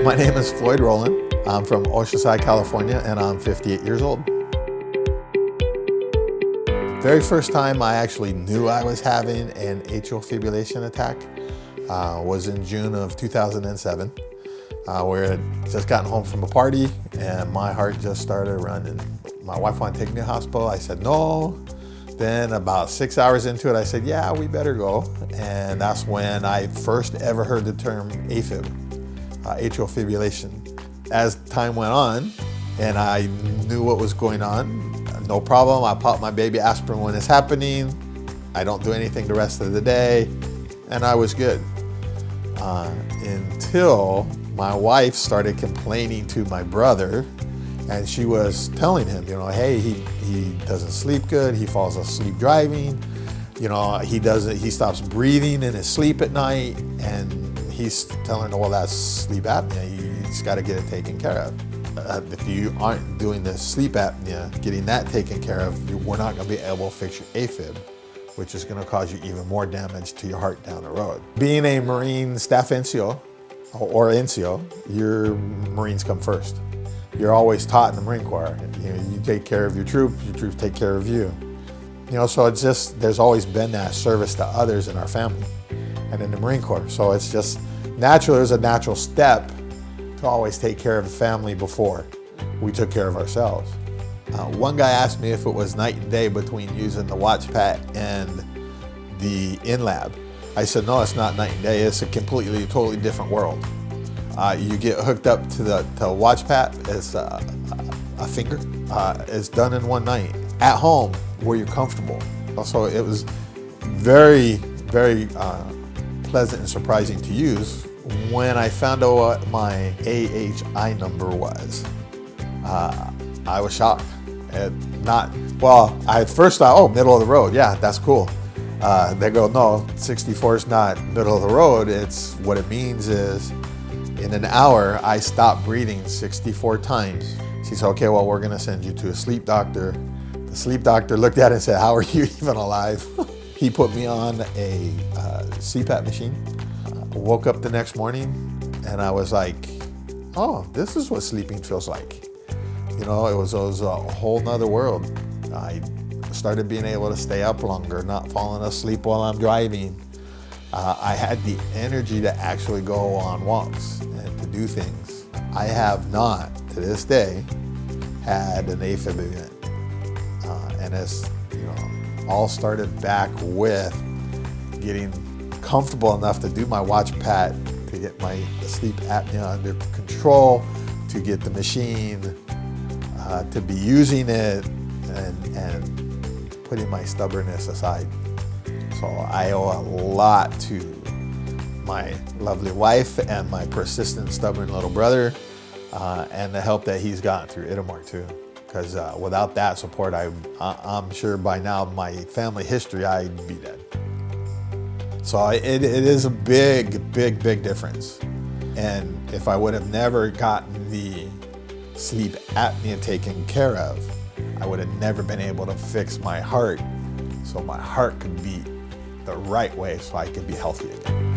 My name is Floyd Rowland. I'm from OSA, California, and I'm 58 years old. Very first time I actually knew I was having an atrial fibrillation attack was in June of 2007. We had just gotten home from a party and my heart just started running. My wife wanted to take me to the hospital. I said no. Then about 6 hours into it, I said, yeah, we better go. And that's when I first ever heard the term AFib, atrial fibrillation. As time went on and I knew what was going on, no problem. I pop my baby aspirin when it's happening. I don't do anything the rest of the day, and I was good. Until my wife started complaining to my brother, and she was telling him, you know, hey, he doesn't sleep good, he falls asleep driving, you know, he stops breathing in his sleep at night, and he's telling her, well, that's sleep apnea, you just got to get it taken care of. If you aren't doing the sleep apnea, getting that taken care of, we're not going to be able to fix your AFib, which is going to cause you even more damage to your heart down the road. Being a Marine staff NCO or NCO, your Marines come first. You're always taught in the Marine Corps, you know, you take care of your troops take care of you. You know, so it's just, there's always been that service to others in our family and in the Marine Corps. So it's just natural, there's a natural step to always take care of the family before we took care of ourselves. One guy asked me if it was night and day between using the WatchPat and the in-lab. I said, no, it's not night and day. It's a totally different world. You get hooked up to the WatchPat, it's a finger. It's done in one night at home where you're comfortable. Also, it was very, very pleasant and surprising to use when I found out what my AHI number was. I was shocked. I at first thought, oh, middle of the road, yeah, that's cool. They go, no, 64 is not middle of the road. It's what it means is in an hour, I stopped breathing 64 times. She said, okay, well, we're gonna send you to a sleep doctor. The sleep doctor looked at it and said, how are you even alive? He put me on a CPAP machine. Woke up the next morning and I was like, oh, this is what sleeping feels like. You know, it was a whole nother world. I started being able to stay up longer, not falling asleep while I'm driving. I had the energy to actually go on walks and to do things. I have not, to this day, had an AFib event. And it's, you know, all started back with getting comfortable enough to do my WatchPat, to get my sleep apnea under control, to get the machine, to be using it and putting my stubbornness aside. So I owe a lot to my lovely wife and my persistent, stubborn little brother, and the help that he's gotten through Itamar too. Because without that support, I'm sure by now my family history, I'd be dead. So it is a big, big, big difference. And if I would have never gotten the sleep apnea taken care of, I would have never been able to fix my heart so my heart could beat the right way so I could be healthy again.